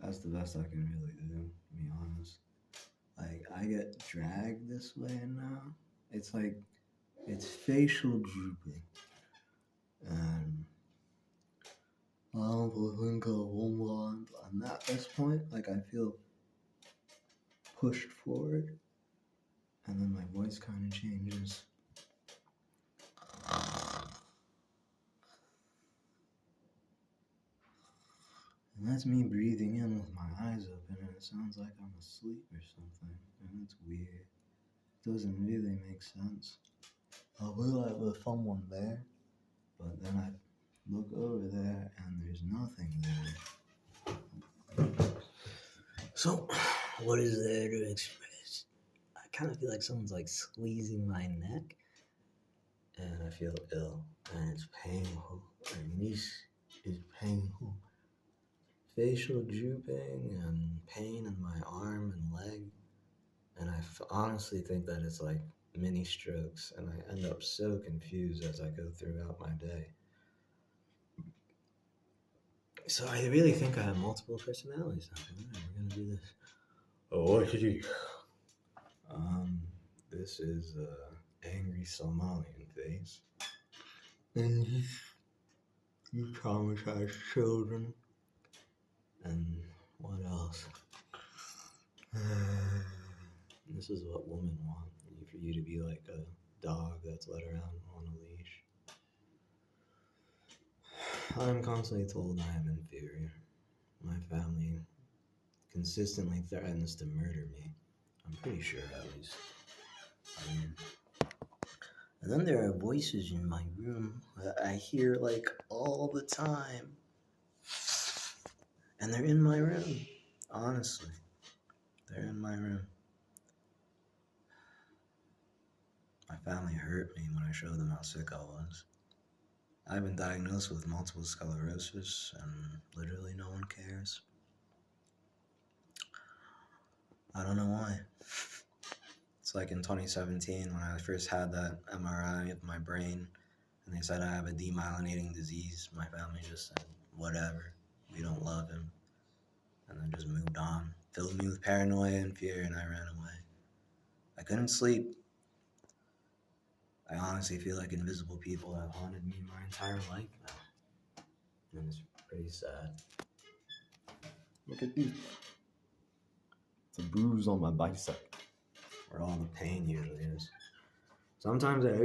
That's the best I can really do, to be honest. Like, I get dragged this way now. It's like, it's facial drooping. And I don't think I want. I'm at this point, like, I feel pushed forward. And then my voice kind of changes. And that's me breathing in with my eyes open, and it sounds like I'm asleep or something. And it's weird. It doesn't really make sense. I feel like there's someone there, but then I look over there and there's nothing there. So, what is there to express? I kind of feel like someone's like squeezing my neck, and I feel ill, and it's painful, and this is painful. Facial drooping and pain in my arm and leg, and I honestly think that it's like mini strokes, and I end up so confused as I go throughout my day. So I really think I have multiple personalities. Alright, we're gonna do this. Oh, this is angry Somalian face, and you traumatize children, and what else? This is what women want, for you to be like a dog that's led around on a leash. I'm constantly told I am inferior. My family consistently threatens to murder me. I'm pretty sure, at least. And then there are voices in my room that I hear like all the time. And they're in my room. Honestly. They're in my room. My family hurt me when I showed them how sick I was. I've been diagnosed with multiple sclerosis, and literally no one cares. I don't know why. It's like in 2017 when I first had that MRI of my brain, and they said I have a demyelinating disease. My family just said, whatever, we don't love him. And then just moved on. Filled me with paranoia and fear, and I ran away. I couldn't sleep. I honestly feel like invisible people have haunted me my entire life now. And it's pretty sad. Look at these. It's a bruise on my bicep, where all the pain usually is. Sometimes I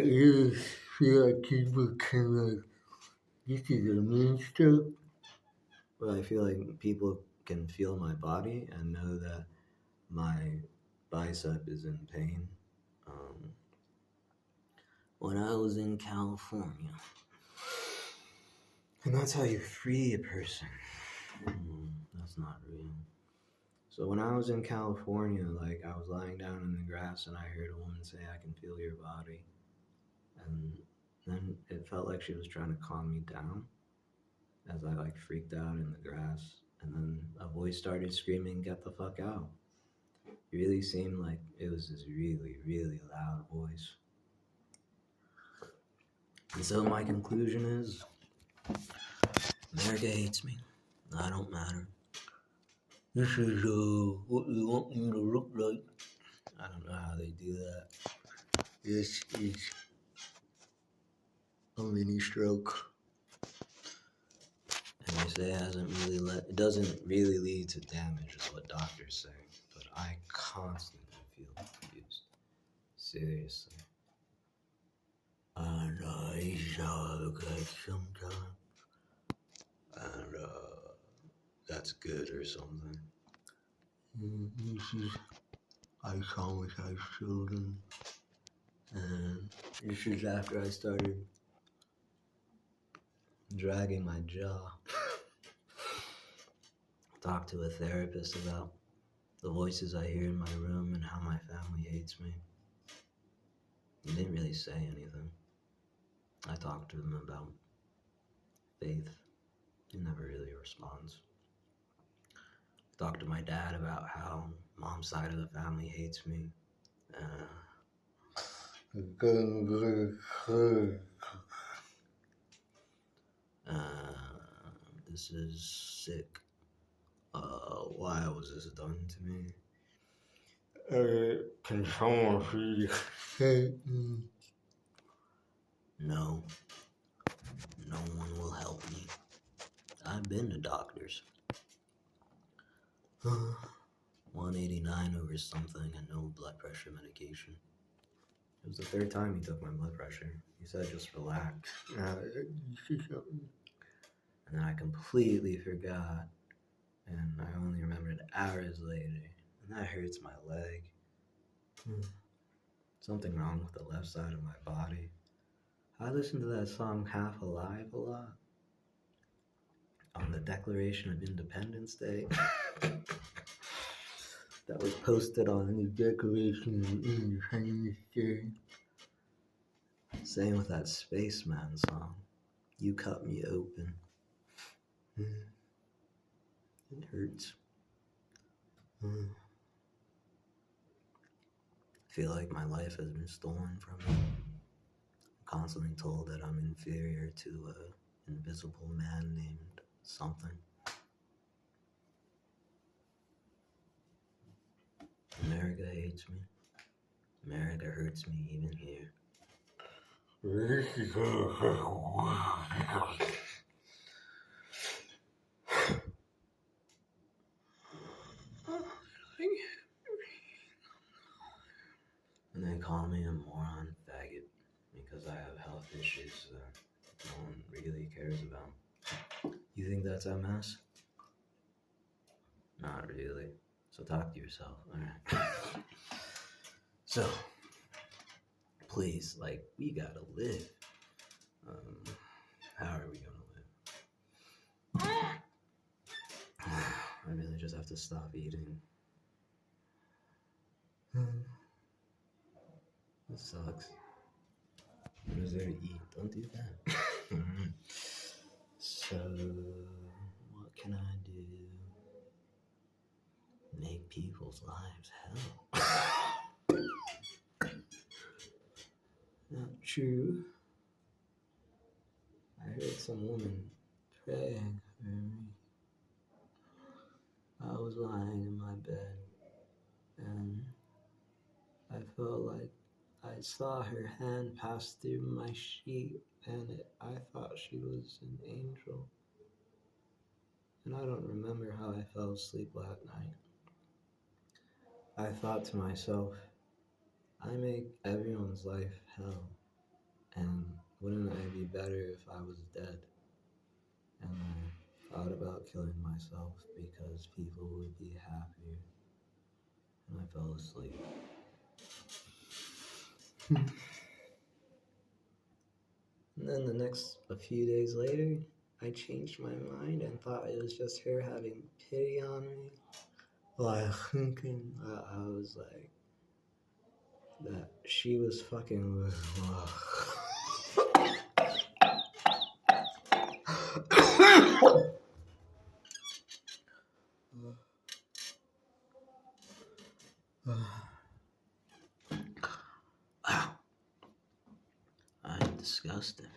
feel like people can like, this is a mean stroke. But I feel like people can feel my body and know that my bicep is in pain. When I was in California. And that's how you free a person. That's not real. So when I was in California, like I was lying down in the grass and I heard a woman say, I can feel your body. And then it felt like she was trying to calm me down as I like freaked out in the grass. And then a voice started screaming, get the fuck out. It really seemed like it was this really, really loud voice. And so my conclusion is, America hates me. I don't matter. This is what you want me to look like. I don't know how they do that. This is a mini stroke. And they say it doesn't really lead to damage, is what doctors say. But I constantly feel confused. Seriously. And he's okay sometimes. And that's good or something. This is I traumatize children. And this is after I started dragging my jaw. Talk to a therapist about the voices I hear in my room and how my family hates me. He didn't really say anything. I talked to him about faith. He never really responds. Talked to my dad about how mom's side of the family hates me. this is sick. Why was this done to me? Can someone please help me? No, no one will help me. I've been to doctors. 189 over something and no blood pressure medication. It was the third time he took my blood pressure. He said just relax. And then I completely forgot. And I only remembered hours later. And that hurts my leg. Something wrong with the left side of my body. I listen to that song Half Alive a lot. On the Declaration of Independence Day. That was posted on the Declaration of Independence Day. Same with that Spaceman song. You cut me open. It hurts. I feel like my life has been stolen from me. I'm constantly told that I'm inferior to an invisible man named something. America hates me. America hurts me even here. And they call me a moron faggot because I have health issues that no one really cares about. You think that's MS? Not really. So talk to yourself, alright? So, please, like, we gotta live. How are we gonna live? I really just have to stop eating. It sucks. What is there to eat? Don't do that. So, what can I do? Make people's lives hell. Not true. I heard some woman praying for me. I was lying in my bed and I felt like I saw her hand pass through my sheet and I thought she was an angel. And I don't remember how I fell asleep that night. I thought to myself, I make everyone's life hell, and wouldn't I be better if I was dead? And I thought about killing myself because people would be happier, and I fell asleep. And then a few days later, I changed my mind and thought it was just her having pity on me. Like, thinking I was like, that she was fucking with. I'm disgusted.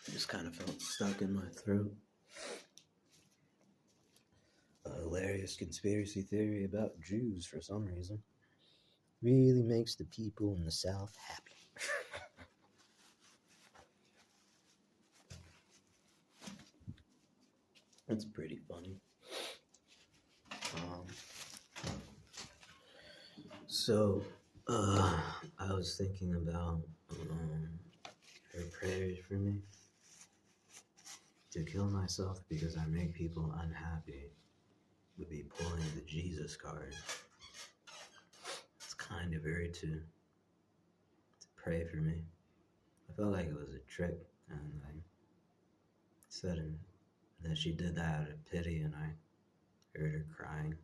It just kind of felt stuck in my throat. A hilarious conspiracy theory about Jews for some reason really makes the people in the South happy. It's pretty funny. I was thinking about her prayers for me to kill myself because I make people unhappy would be pulling the Jesus card. It's kind of weird to pray for me. I felt like it was a trick, and I said that she did that out of pity, and I heard her crying.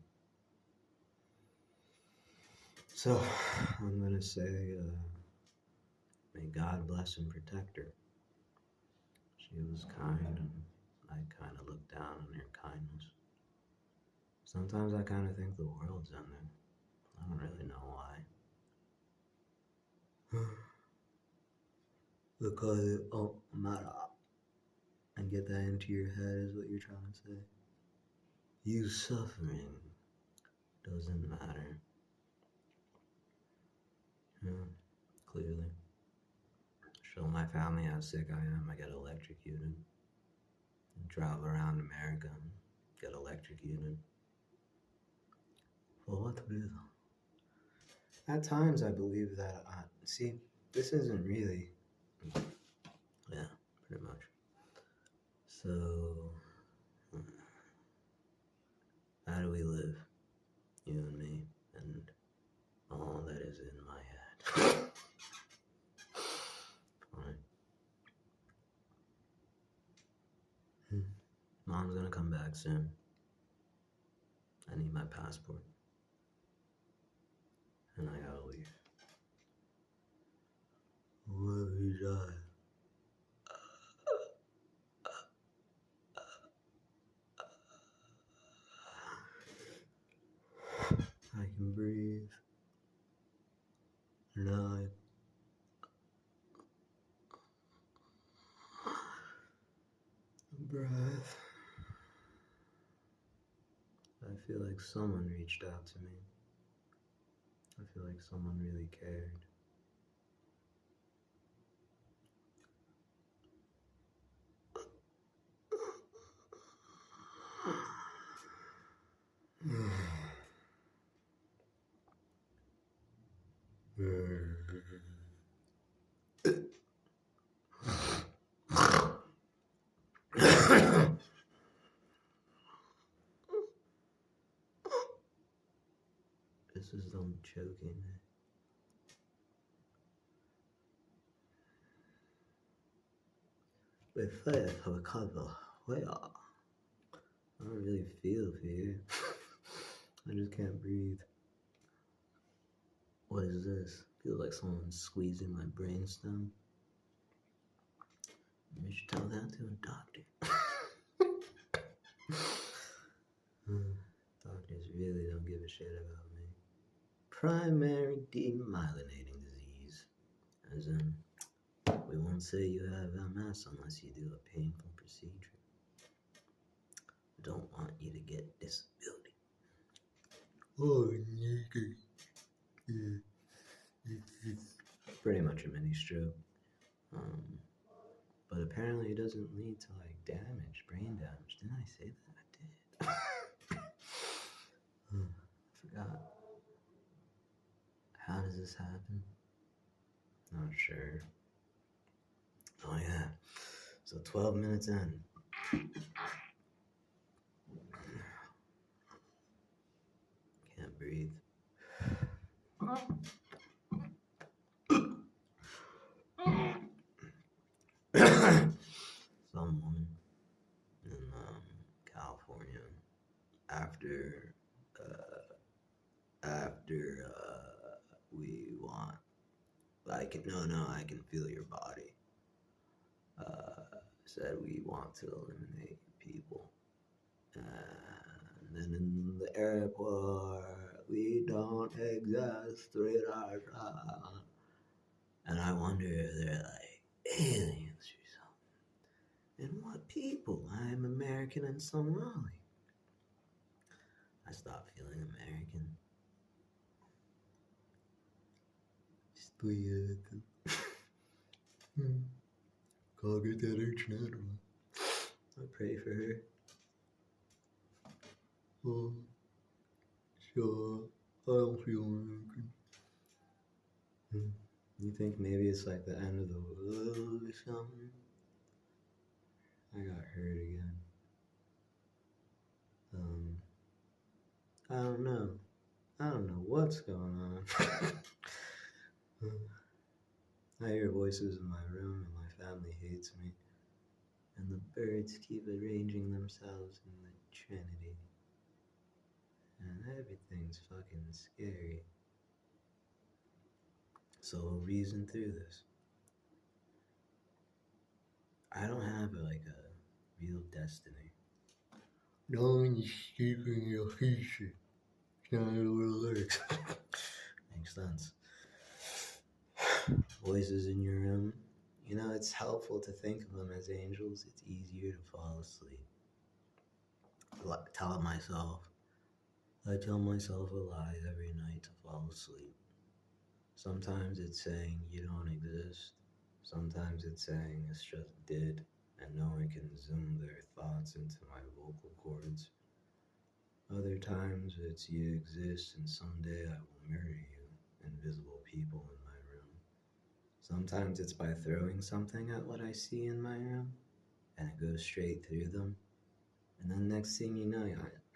So I'm gonna say, may God bless and protect her. She was kind, and I kind of looked down on her kindness. Sometimes I kind of think the world's ending. I don't really know why. Because, oh, matter. I And get that into your head is what you're trying to say. You suffering doesn't matter. Yeah, clearly. Show my family how sick I am. I get electrocuted. Travel around America and get electrocuted. For what reason? At times I believe that, see, this isn't really, yeah, pretty much. So, how do we live? You and me, and all that is in my head. Fine. Mom's gonna come back soon. I need my passport. And I gotta leave. What if you die? I can breathe. Now breath. I feel like someone reached out to me. I feel like someone really cared. This is them choking me. With faith, recover. Well, I don't really feel fear. I just can't breathe. What is this? Feels like someone's squeezing my brainstem. You should tell that to a doctor. Doctors really don't give a shit about me. Primary demyelinating disease. As in, we won't say you have MS unless you do a painful procedure. Don't want you to get disability. Oh, nigga. Pretty much a mini stroke. But apparently it doesn't lead to like damage, brain damage. Didn't I say that? I did. I forgot. How does this happen? Not sure. Oh yeah. So 12 minutes in. Can't breathe. Someone in California after we want, I can feel your body. Said we want to eliminate people, and then in the airport we don't exist. And I wonder if they're like aliens or something. And what people? I am American and Somali. I stopped feeling American. Estoy I'll get that internet one. I pray for her. Oh, sure. I don't feel American. You think maybe it's like the end of the world or something? I got hurt again. I don't know. I don't know what's going on. I hear voices in my room and my family hates me. And the birds keep arranging themselves in the Trinity. And everything's fucking scary. So we'll reason through this. I don't have a real destiny. No one is keeping your future. It's not what it looks. Makes sense. Voices in your room. You know, it's helpful to think of them as angels. It's easier to fall asleep. I tell myself a lie every night to fall asleep. Sometimes it's saying you don't exist. Sometimes it's saying it's just did, and no one can zoom their thoughts into my vocal cords. Other times it's you exist and someday I will murder you, invisible people in my room. Sometimes it's by throwing something at what I see in my room, and it goes straight through them. And then next thing you know,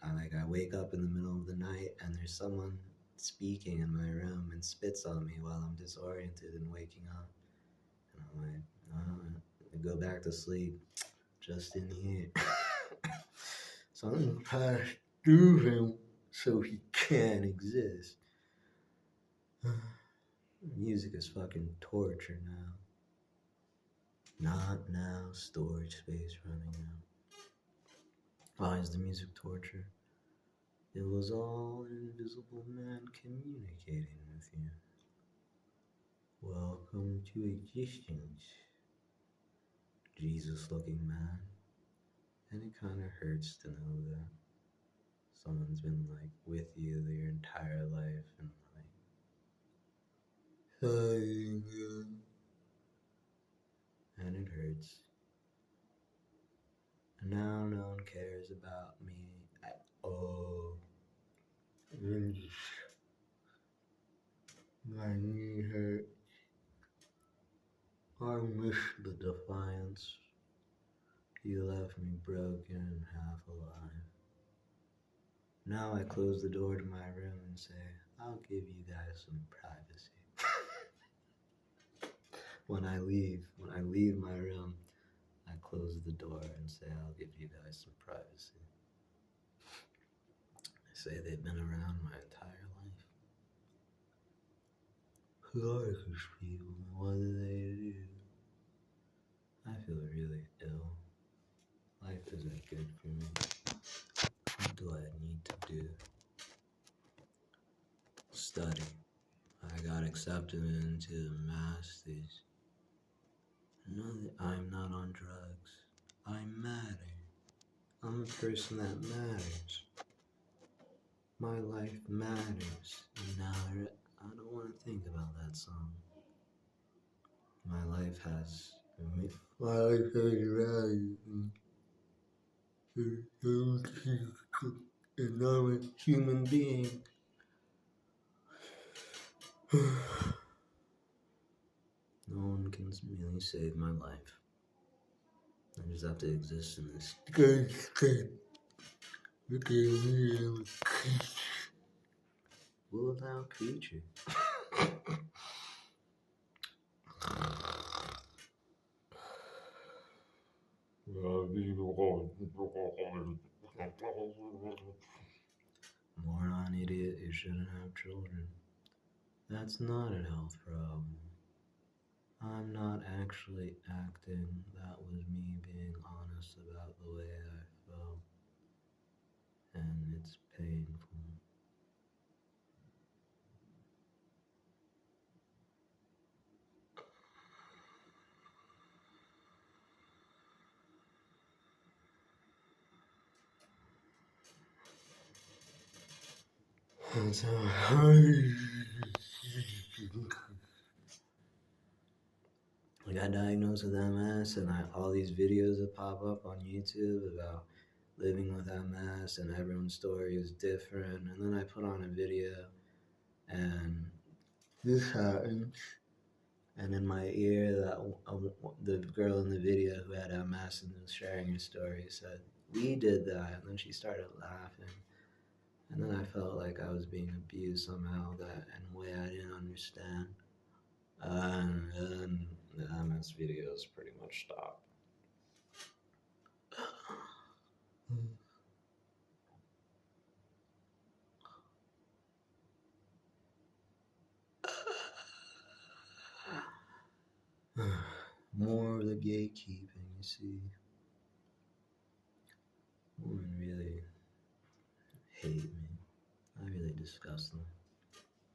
I wake up in the middle of the night and there's someone speaking in my room and spits on me while I'm disoriented and waking up. And I'm like, I go back to sleep just in here. Something passed through him so he can't exist. Music is fucking torture now. Not now, storage space running out. Why is the music torture? It was all an invisible man communicating with you. Welcome to existence, Jesus-looking man. And it kind of hurts to know that someone's been like with you their entire life and and it hurts. And now no one cares about me at all. My knee hurts. I miss the defiance. You left me broken and half alive. Now I close the door to my room and say, I'll give you guys some privacy. When I leave my room, I close the door and say, I'll give you guys some privacy. I say they've been around my entire life. Who are these people? What do they do? I feel really ill. Life isn't good for me. What do I need to do? Study. I got accepted into the masters. No, I'm not on drugs. I matter. I'm a person that matters. My life matters. And now I don't want to think about that song. My life has value. And I'm a human being. No one can really save my life. I just have to exist in this will-thou creature. Moron idiot, you shouldn't have children. That's not a health problem. I'm not actually acting. That was me being honest about the way I felt. And it's painful. That's how I got diagnosed with MS, and all these videos that pop up on YouTube about living with MS, and everyone's story is different. And then I put on a video, and this happens. And in my ear, the girl in the video who had MS and was sharing her story said, "We did that," and then she started laughing. And then I felt like I was being abused somehow, that in a way I didn't understand. And then the MS videos pretty much stopped. More of the gatekeeping, you see. Women really hate me. I really disgust them.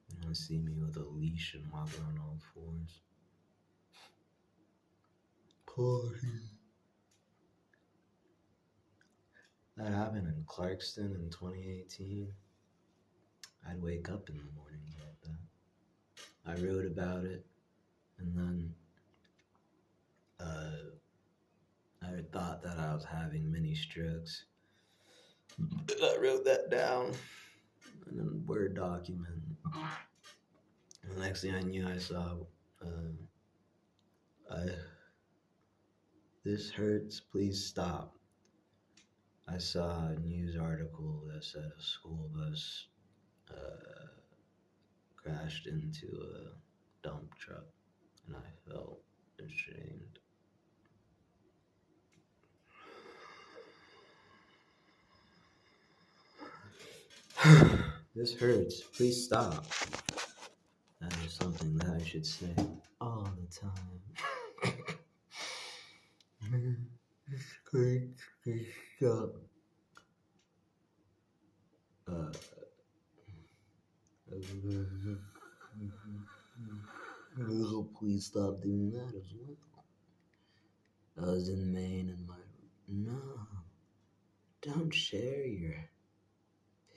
They want to see me with a leash and walking on all fours. That happened in Clarkston in 2018. I'd wake up in the mornings like that. I wrote about it, and then I thought that I was having mini strokes. I wrote that down in a Word document. And the next thing I knew, I saw, this hurts, please stop. I saw a news article that said a school bus crashed into a dump truck, and I felt ashamed. This hurts, please stop. That is something that I should say all the time. This hurts, please stop. Please stop doing that as well. I was in Maine and no, don't share your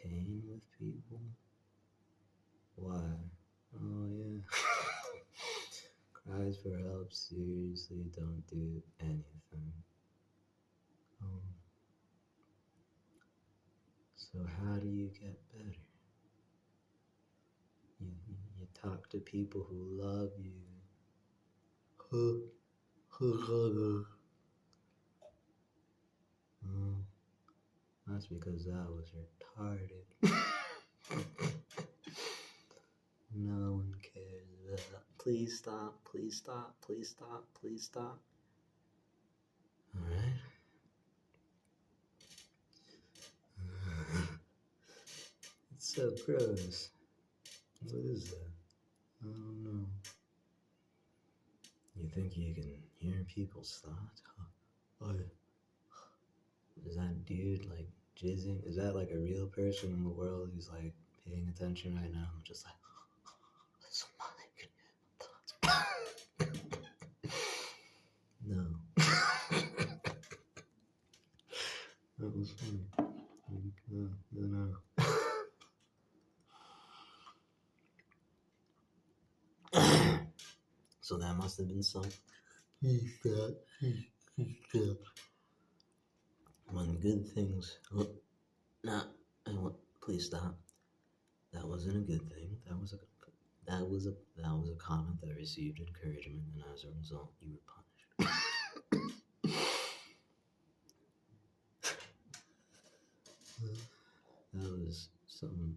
pain with people. Why? Oh yeah. Cries for help, seriously, don't do anything. So how do you get better? You talk to people who love you. That's because that was retarded. No one cares about that. Please stop, please stop, please stop, please stop. Alright? It's so gross. What is that? I don't know. You think you can hear people's thoughts? Is that dude like jizzing? Is that like a real person in the world who's like paying attention right now? I'm just like, somebody can hear my thoughts. No. That was funny. No. So that must have been some. He's got. When good things. Please stop. That wasn't a good thing. That was a comment that received encouragement, and as a result, you were punished. That was something.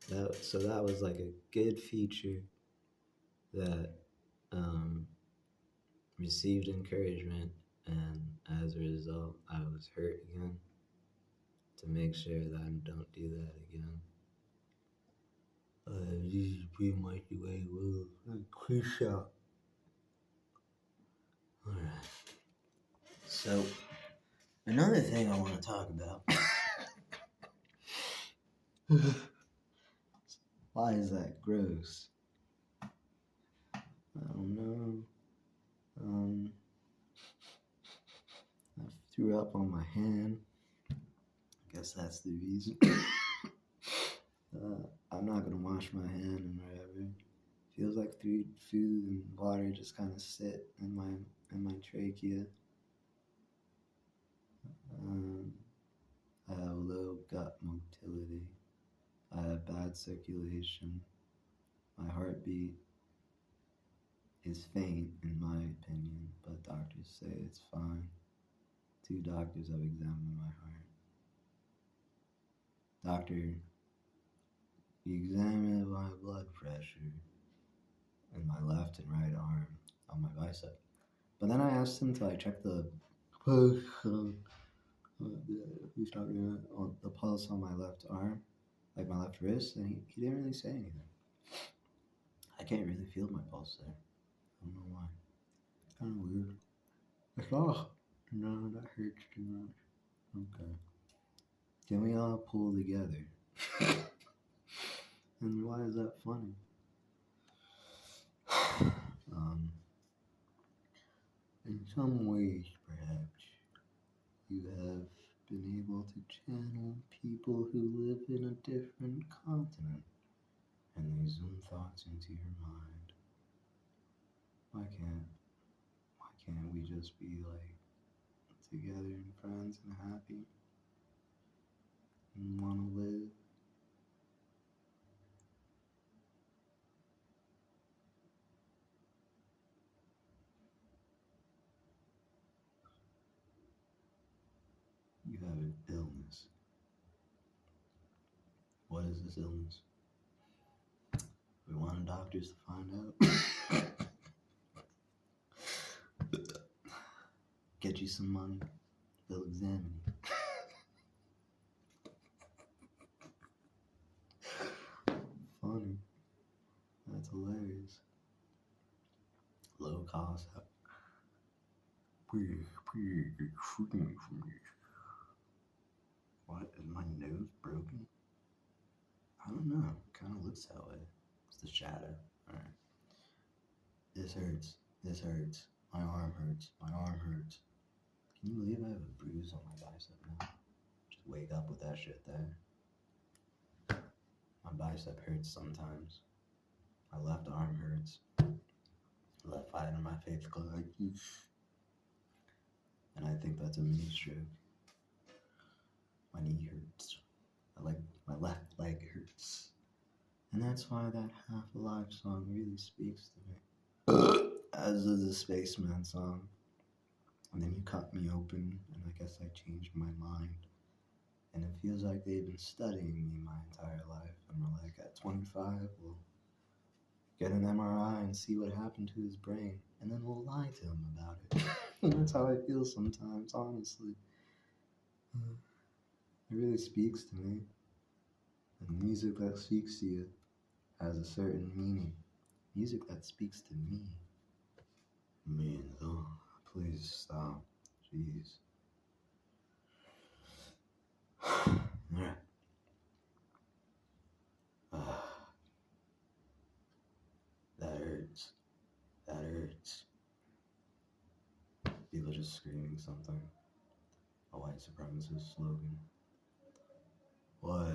That was like a good feature that received encouragement, and as a result, I was hurt again. To make sure that I don't do that again. This is pretty much the way it was. Quick shot. Alright. So, another thing I want to talk about. Why is that gross? I don't know. I threw up on my hand. I guess that's the reason. I'm not gonna wash my hand and whatever. Feels like food and water just kind of sit in my trachea. I have low gut motility. I have bad circulation. My heartbeat is faint in my opinion, but doctors say it's fine. 2 doctors have examined my heart. Doctor, he examined my blood pressure in my left and right arm on my bicep. But then I asked him to check the pulse on my left arm, like my left wrist, and he didn't really say anything. I can't really feel my pulse there. I don't know why. Kind of weird. No, that hurts too much. Okay. Can we all pull together? And why is that funny? In some ways, perhaps, you have been able to channel people who live in a different continent, and they zoom thoughts into your mind. Why can't we just be like together and friends and happy and want to live? You have an illness. What is this illness? We want doctors to find out. Get you some money. They'll examine you. Funny. That's hilarious. Low cost. Please excuse me from this. What? Is my nose broken? I don't know. It kind of looks that way. It's the shadow. Alright. This hurts. This hurts. My arm hurts. My arm hurts. Can you believe I have a bruise on my bicep now? Just wake up with that shit there. My bicep hurts sometimes. My left arm hurts. Left side of my face goes like this. And I think that's a mini stroke. My knee hurts. My left leg hurts. And that's why that Half Alive song really speaks to me. As does the Spaceman song. And then you cut me open, and I guess I changed my mind. And it feels like they've been studying me my entire life. And we're like, at 25, we'll get an MRI and see what happened to his brain. And then we'll lie to him about it. And that's how I feel sometimes, honestly. It really speaks to me. And music that speaks to you has a certain meaning. Music that speaks to me. Man, oh, please stop. Jeez. Alright. That hurts. That hurts. People just screaming something. A white supremacist slogan. Why?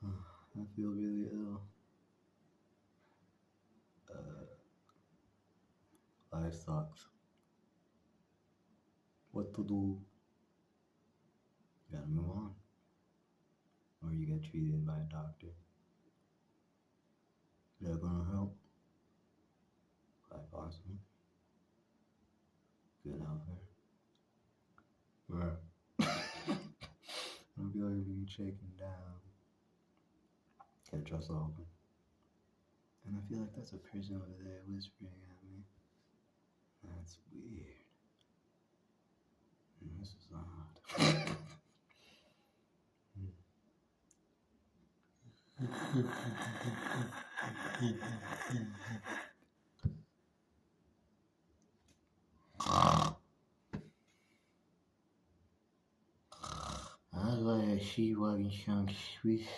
I feel really ill. Life sucks. What to do? You gotta move on. Or you get treated by a doctor. Is that gonna help? Quite possible. Good out there. Right. I don't feel like being shaken down. Can't trust open. And I feel like that's a person over there whispering at me. That's weird. And this is odd. That's why I see walking sounds sweet.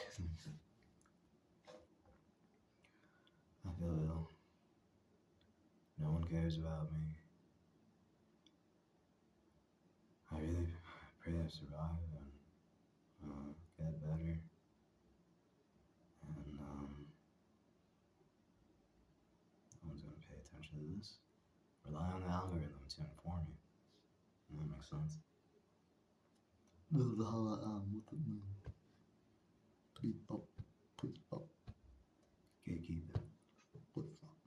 I feel ill. No one cares about me. I really pray I survive and get better. And no one's gonna pay attention to this. Rely on the algorithm to inform you. Does that make sense? Please stop. Please stop. Gatekeeping. What's up?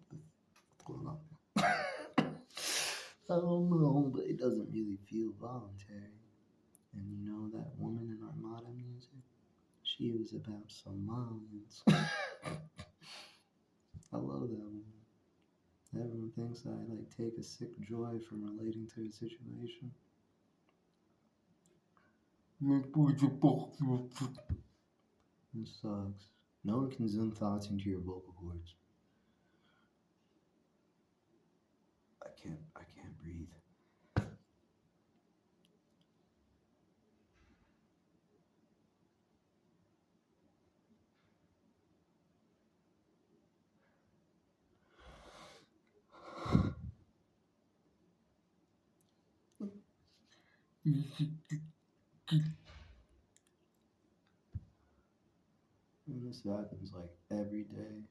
What's going on? I don't know, but it doesn't really feel voluntary. And you know that woman in Armada music? She was about Somalians. I love that woman. Everyone thinks I take a sick joy from relating to her situation. It sucks. No one can zoom thoughts into your vocal cords. I can't breathe. And this happens like every day.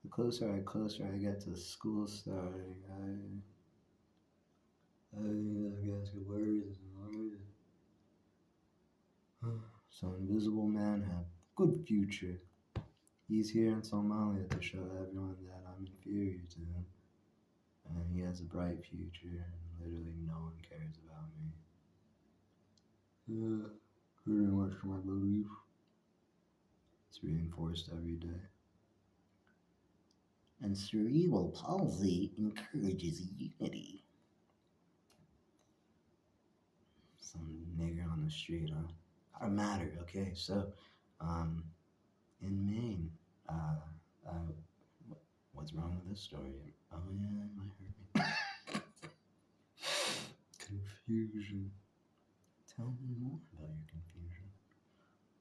The closer I get to school starting, I get worse and worse. So Invisible Man had good future. He's here in Somalia to show everyone that I'm inferior to him. And he has a bright future, and literally no one cares about me. Yeah, pretty much my belief. It's reinforced every day. And cerebral palsy encourages unity. Some nigger on the street, huh? Gotta matter, okay? So, in Maine, what's wrong with this story? Oh yeah, it might hurt me. Confusion. Tell me more about your confusion.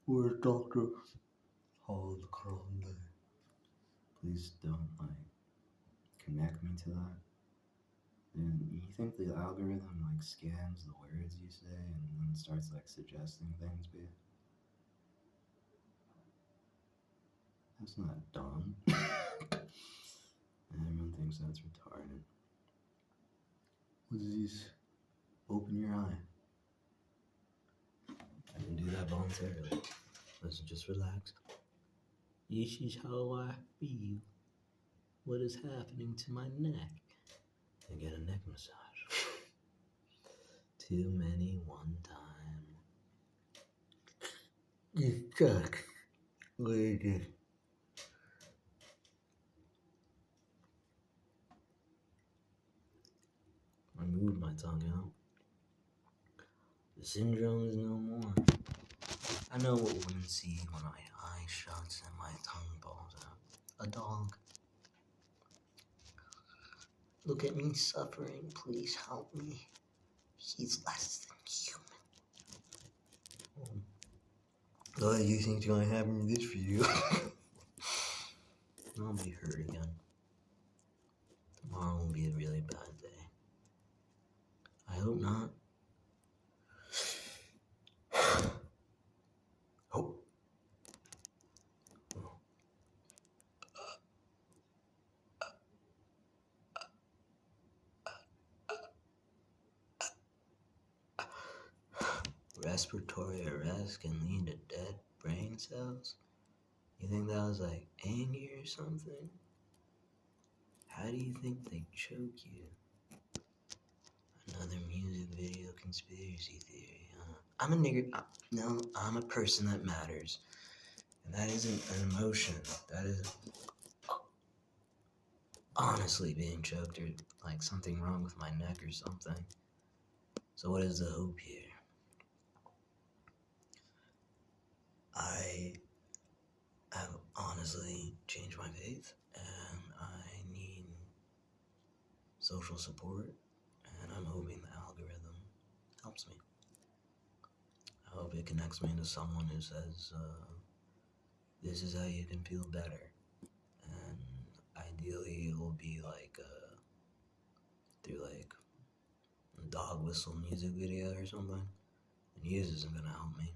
Where's Dr. Holcroft? Please don't, connect me to that. And you think the algorithm, scans the words you say and then starts, suggesting things, babe? That's not dumb. Everyone thinks that's retarded. What is this? Open your eye. I can do that voluntarily. Let's just relax. This is how I feel. What is happening to my neck? I get a neck massage. Too many one time. This sucks. Look at this. I moved my tongue out. The syndrome is no more. I know what women see when my eye shuts and my tongue falls out. A dog. Look at me suffering. Please help me. He's less than human. Oh, you think it's gonna happen this for you? I'll be hurt again. Tomorrow will be a really bad day. I hope not. Hope. Respiratory arrest can lead to dead brain cells? You think that was anger or something? How do you think they choke you? Another music video conspiracy theory, huh? I'm a nigger. No, I'm a person that matters. And that isn't an emotion. That is honestly being choked or something wrong with my neck or something. So what is the hope here? I have honestly changed my faith and I need social support, and I'm hoping the algorithm helps me. I hope it connects me to someone who says, this is how you can feel better. And ideally it will be through a dog whistle music video or something. And news isn't gonna help me.